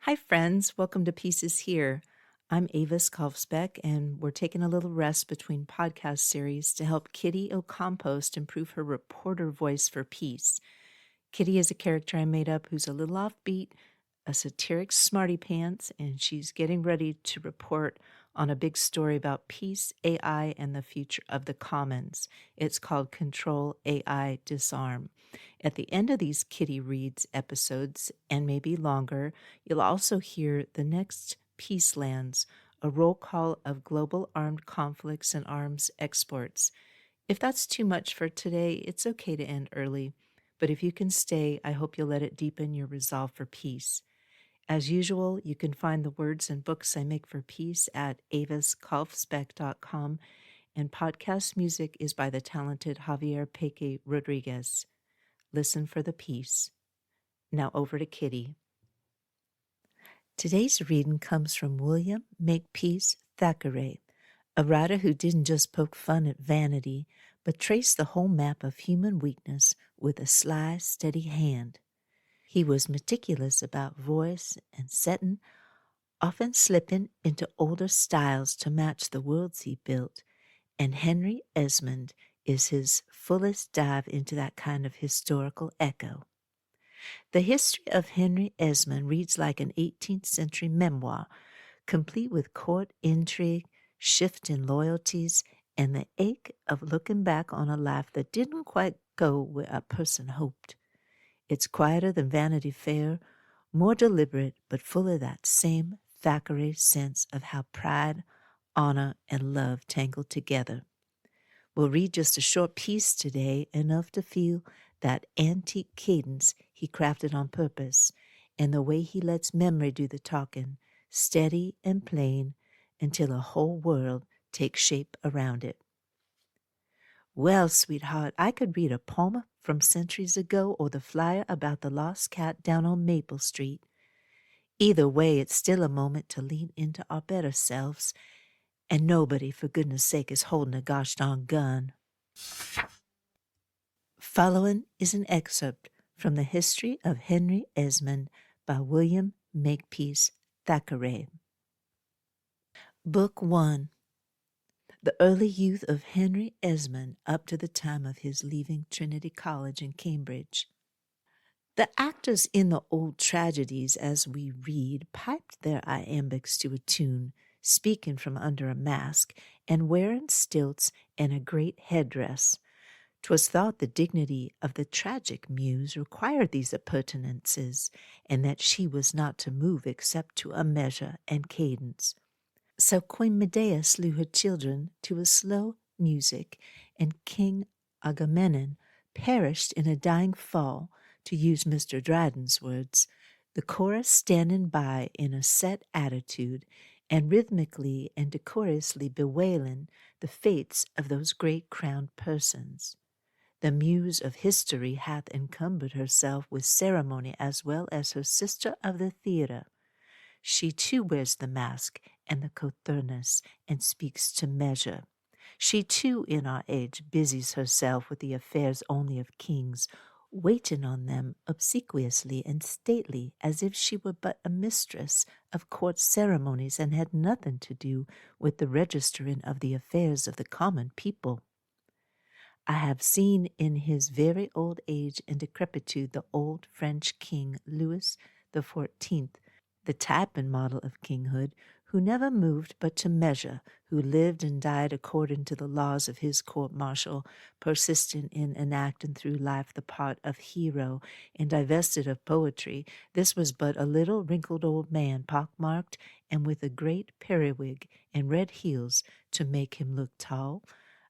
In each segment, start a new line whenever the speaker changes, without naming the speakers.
Hi, friends. Welcome to Pieces Here. I'm Avis Kalfsbeek, and we're taking a little rest between podcast series to help Kitty O'Compost improve her reporter voice for peace. Kitty is a character I made up who's a little offbeat, a satiric smarty pants, and she's getting ready to report on a big story about peace, AI, and the future of the commons. It's called Control AI Disarm. At the end of these Kitty Reads episodes, and maybe longer, you'll also hear the Next Peacelands, a roll call of global armed conflicts and arms exports. If that's too much for today, it's okay to end early. But if you can stay, I hope you'll let it deepen your resolve for peace. As usual, you can find the words and books I make for peace at aviskalfsbeek.com, and podcast music is by the talented Javier Peque Rodriguez. Listen for the peace. Now over to Kitty. Today's reading comes from William Makepeace Thackeray, a writer who didn't just poke fun at vanity, but traced the whole map of human weakness with a sly, steady hand. He was meticulous about voice and setting, often slipping into older styles to match the worlds he built, and Henry Esmond is his fullest dive into that kind of historical echo. The history of Henry Esmond reads like an 18th century memoir, complete with court intrigue, shift in loyalties, and the ache of looking back on a life that didn't quite go where a person hoped. It's quieter than Vanity Fair, more deliberate, but full of that same Thackeray sense of how pride, honor, and love tangle together. We'll read just a short piece today, enough to feel that antique cadence he crafted on purpose, and the way he lets memory do the talking, steady and plain, until a whole world takes shape around it. Well, sweetheart, I could read a poem from centuries ago or the flyer about the lost cat down on Maple Street. Either way, it's still a moment to lean into our better selves, and nobody, for goodness sake, is holding a gosh darn gun. Following is an excerpt from The History of Henry Esmond by William Makepeace Thackeray. Book 1. The early youth of Henry Esmond up to the time of his leaving Trinity College in Cambridge. The actors in the old tragedies, as we read, piped their iambics to a tune, speaking from under a mask, and wearing stilts and a great headdress. 'Twas thought the dignity of the tragic muse required these appurtenances, and that she was not to move except to a measure and cadence. So Queen Medea slew her children to a slow music, and King Agamemnon perished in a dying fall, to use Mr. Dryden's words, the chorus standing by in a set attitude, and rhythmically and decorously bewailing the fates of those great crowned persons. The muse of history hath encumbered herself with ceremony as well as her sister of the theatre. She too wears the mask and the cothurnus, and speaks to measure. She too in our age busies herself with the affairs only of kings, waiting on them obsequiously and stately, as if she were but a mistress of court ceremonies and had nothing to do with the registering of the affairs of the common people. I have seen in his very old age and decrepitude the old French king Louis XIV, the type and model of kinghood, who never moved but to measure, who lived and died according to the laws of his court-martial, persistent in enacting through life the part of hero, and divested of poetry. This was but a little wrinkled old man, pock-marked, and with a great periwig and red heels to make him look tall,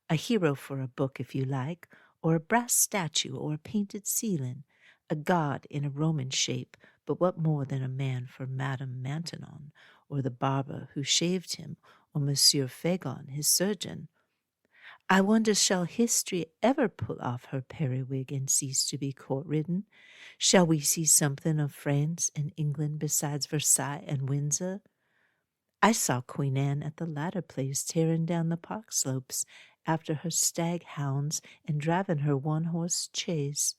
a hero for a book if you like, or a brass statue or a painted ceiling, a god in a Roman shape, but what more than a man for Madame Maintenon, or the barber who shaved him, or Monsieur Fagon, his surgeon? I wonder, shall history ever pull off her periwig and cease to be court-ridden? Shall we see something of France and England besides Versailles and Windsor? I saw Queen Anne at the latter place tearing down the park slopes after her stag hounds and driving her one-horse chaise.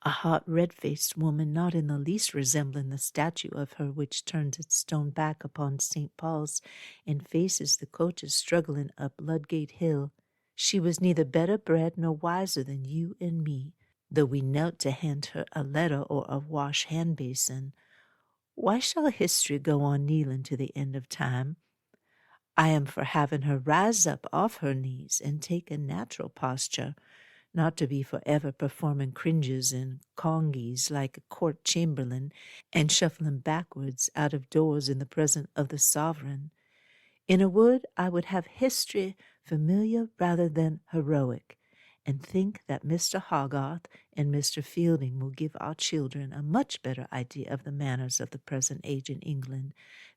A hot, red-faced woman, not in the least resembling the statue of her which turns its stone back upon St. Paul's and faces the coaches struggling up Ludgate Hill. She was neither better bred nor wiser than you and me, though we knelt to hand her a letter or a wash hand basin. Why shall history go on kneeling to the end of time? I am for having her rise up off her knees and take a natural posture, not to be forever performing cringes and congies like a court chamberlain and shuffling backwards out of doors in the presence of the sovereign. In a word, I would have history familiar rather than heroic, and think that Mr. Hogarth and Mr. Fielding will give our children a much better idea of the manners of the present age in England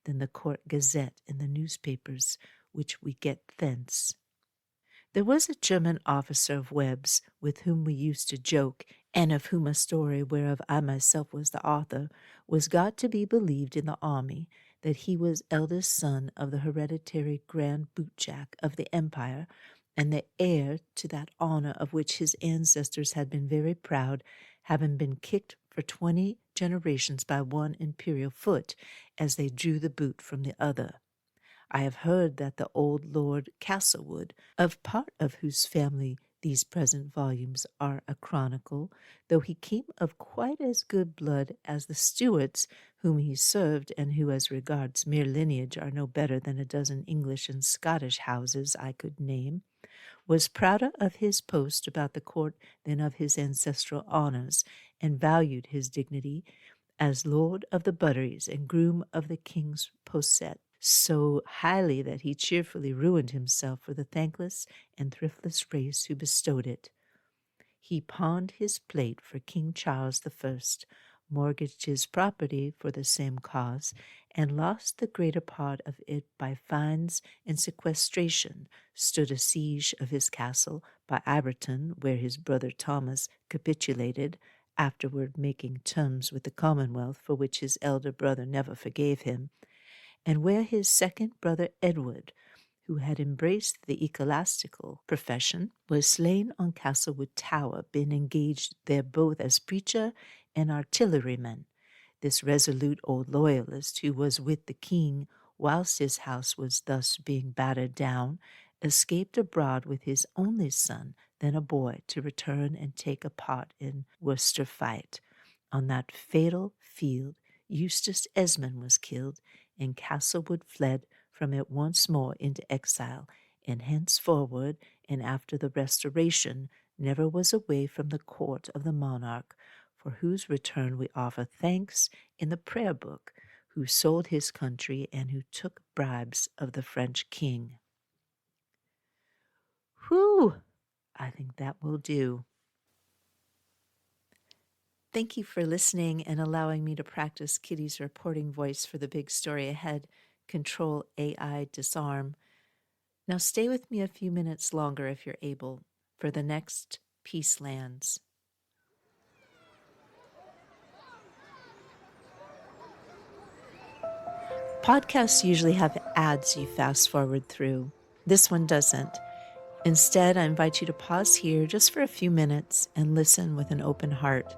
than the Court Gazette and the newspapers which we get thence. There was a German officer of Webb's with whom we used to joke, and of whom a story whereof I myself was the author was got to be believed in the army, that he was eldest son of the hereditary Grand Bootjack of the Empire, and the heir to that honour of which his ancestors had been very proud, having been kicked for 20 generations by one imperial foot as they drew the boot from the other. I have heard that the old Lord Castlewood, of part of whose family these present volumes are a chronicle, though he came of quite as good blood as the Stuarts whom he served, and who as regards mere lineage are no better than a dozen English and Scottish houses I could name, was prouder of his post about the court than of his ancestral honours, and valued his dignity as Lord of the Butteries and Groom of the King's Posset so highly that he cheerfully ruined himself for the thankless and thriftless race who bestowed it. He pawned his plate for King Charles I, mortgaged his property for the same cause, and lost the greater part of it by fines and sequestration, stood a siege of his castle by Iberton, where his brother Thomas capitulated, afterward making terms with the Commonwealth for which his elder brother never forgave him, and where his second brother Edward, who had embraced the ecclesiastical profession, was slain on Castlewood Tower, being engaged there both as preacher and artilleryman. This resolute old loyalist, who was with the king whilst his house was thus being battered down, escaped abroad with his only son, then a boy, to return and take a part in Worcester fight. On that fatal field Eustace Esmond was killed, and Castlewood fled from it once more into exile, and henceforward, and after the Restoration, never was away from the court of the monarch, for whose return we offer thanks in the prayer book, who sold his country and who took bribes of the French king. Whew! I think that will do. Thank you for listening and allowing me to practice Kitty's reporting voice for the big story ahead, Control AI Disarm. Now stay with me a few minutes longer if you're able for the Next Peacelands. Podcasts usually have ads you fast forward through. This one doesn't. Instead, I invite you to pause here just for a few minutes and listen with an open heart.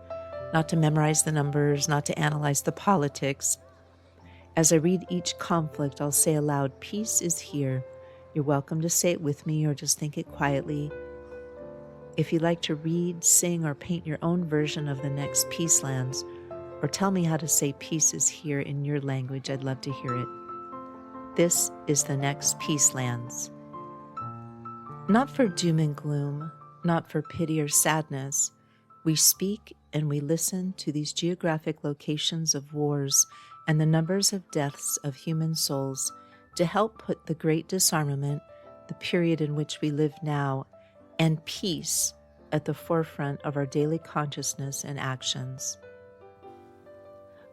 Not to memorize the numbers, not to analyze the politics. As I read each conflict, I'll say aloud, "Peace is here." You're welcome to say it with me or just think it quietly. If you'd like to read, sing, or paint your own version of the Next Peacelands, or tell me how to say peace is here in your language, I'd love to hear it. This is the Next Peacelands. Not for doom and gloom, not for pity or sadness, we speak and we listen to these geographic locations of wars and the numbers of deaths of human souls to help put the great disarmament, the period in which we live now, and peace at the forefront of our daily consciousness and actions.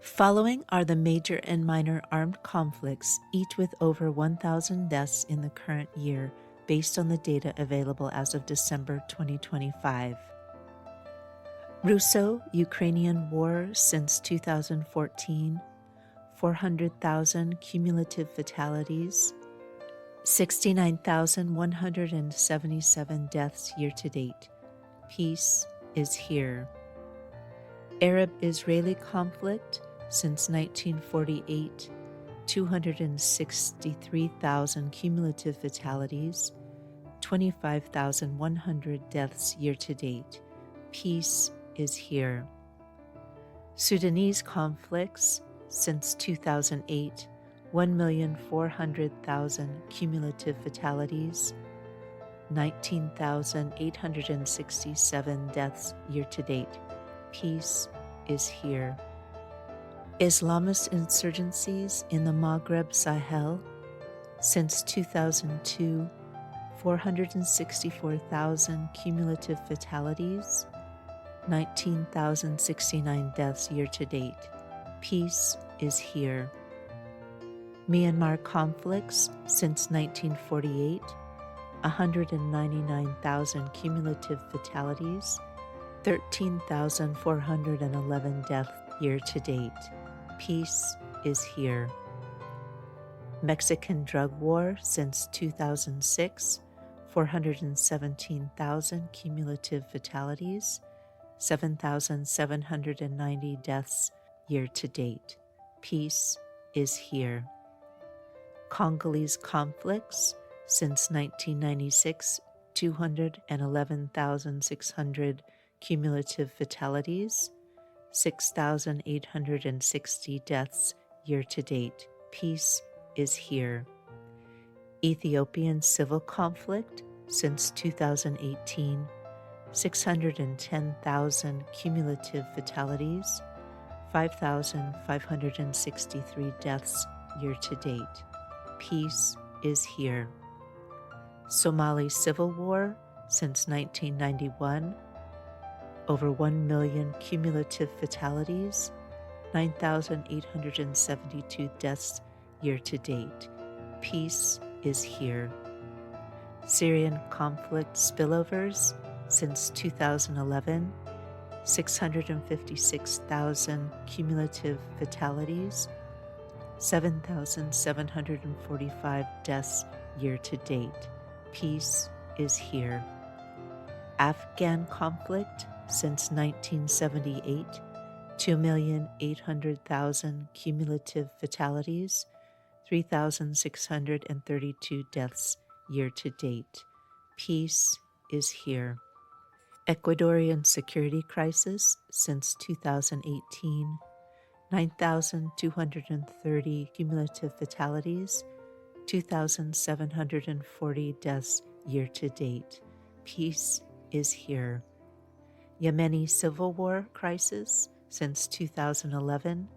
Following are the major and minor armed conflicts, each with over 1,000 deaths in the current year, based on the data available as of December 2025. Russo-Ukrainian war since 2014, 400,000 cumulative fatalities, 69,177 deaths year to date. Peace is here. Arab-Israeli conflict since 1948, 263,000 cumulative fatalities, 25,100 deaths year-to-date. Peace is here. Sudanese conflicts since 2008, 1,400,000 cumulative fatalities, 19,867 deaths year-to-date. Peace is here. Islamist insurgencies in the Maghreb Sahel since 2002, 464,000 cumulative fatalities, 19,069 deaths year-to-date. Peace is here. Myanmar conflicts since 1948, 199,000 cumulative fatalities, 13,411 deaths year-to-date. Peace is here. Mexican drug war since 2006, 417,000 cumulative fatalities, 7,790 deaths year-to-date. Peace is here. Congolese conflicts since 1996, 211,600 cumulative fatalities, 6,860 deaths year-to-date. Peace is here. Ethiopian civil conflict since 2018, 610,000 cumulative fatalities, 5,563 deaths year-to-date. Peace is here. Somali civil war since 1991, over 1 million cumulative fatalities, 9,872 deaths year-to-date. Peace is here. Syrian conflict spillovers since 2011, 656,000 cumulative fatalities, 7,745 deaths year-to-date. Peace is here. Afghan conflict since 1978, 2,800,000 cumulative fatalities, 3,632 deaths year-to-date. Peace is here. Ecuadorian security crisis since 2018, 9,230 cumulative fatalities, 2,740 deaths year-to-date. Peace is here. Yemeni civil war crisis since 2011,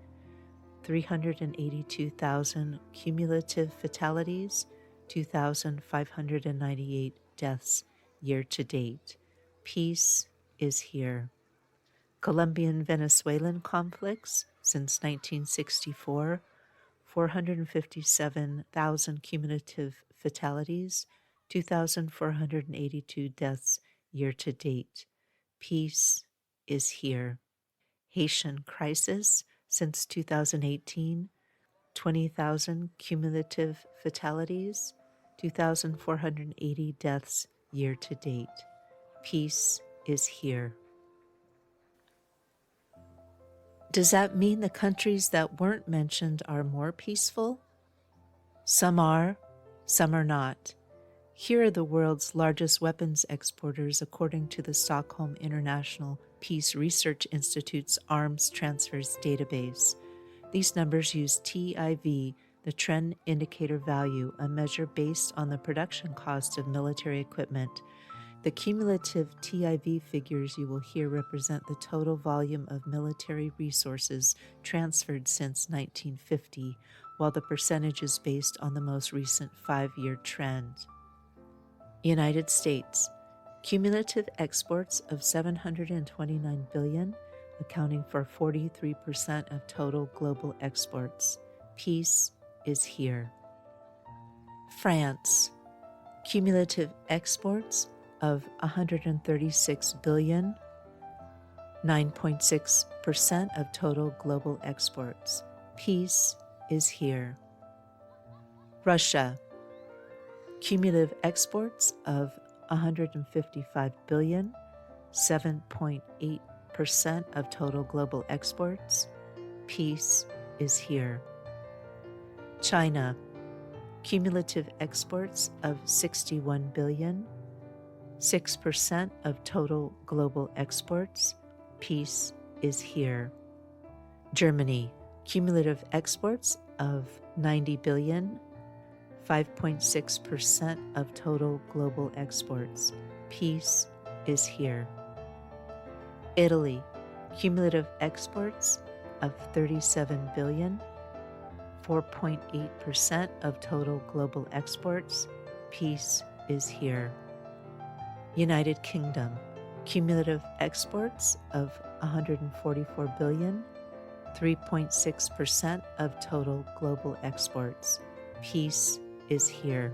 382,000 cumulative fatalities, 2,598 deaths year-to-date. Peace is here. Colombian-Venezuelan conflicts since 1964, 457,000 cumulative fatalities, 2,482 deaths year-to-date. Peace is here. Haitian crisis since 2018, 20,000 cumulative fatalities, 2,480 deaths year-to-date. Peace is here. Does that mean the countries that weren't mentioned are more peaceful? Some are not. Here are the world's largest weapons exporters according to the Stockholm International Peace Research Institute's Arms Transfers Database. These numbers use TIV, the Trend Indicator Value, a measure based on the production cost of military equipment. The cumulative TIV figures you will hear represent the total volume of military resources transferred since 1950, while the percentage is based on the most recent 5-year trend. United States, cumulative exports of $729 billion, accounting for 43% of total global exports. Peace is here. France, cumulative exports of $136 billion, 9.6% of total global exports. Peace is here. Russia, cumulative exports of $155 billion, 7.8% of total global exports. Peace is here. China, cumulative exports of 61 billion, 6% of total global exports. Peace is here. Germany, cumulative exports of 90 billion, 5.6% of total global exports. Peace is here. Italy, cumulative exports of 37 billion, 4.8% of total global exports. Peace is here. United Kingdom, cumulative exports of 144 billion, 3.6% of total global exports. Peace is here.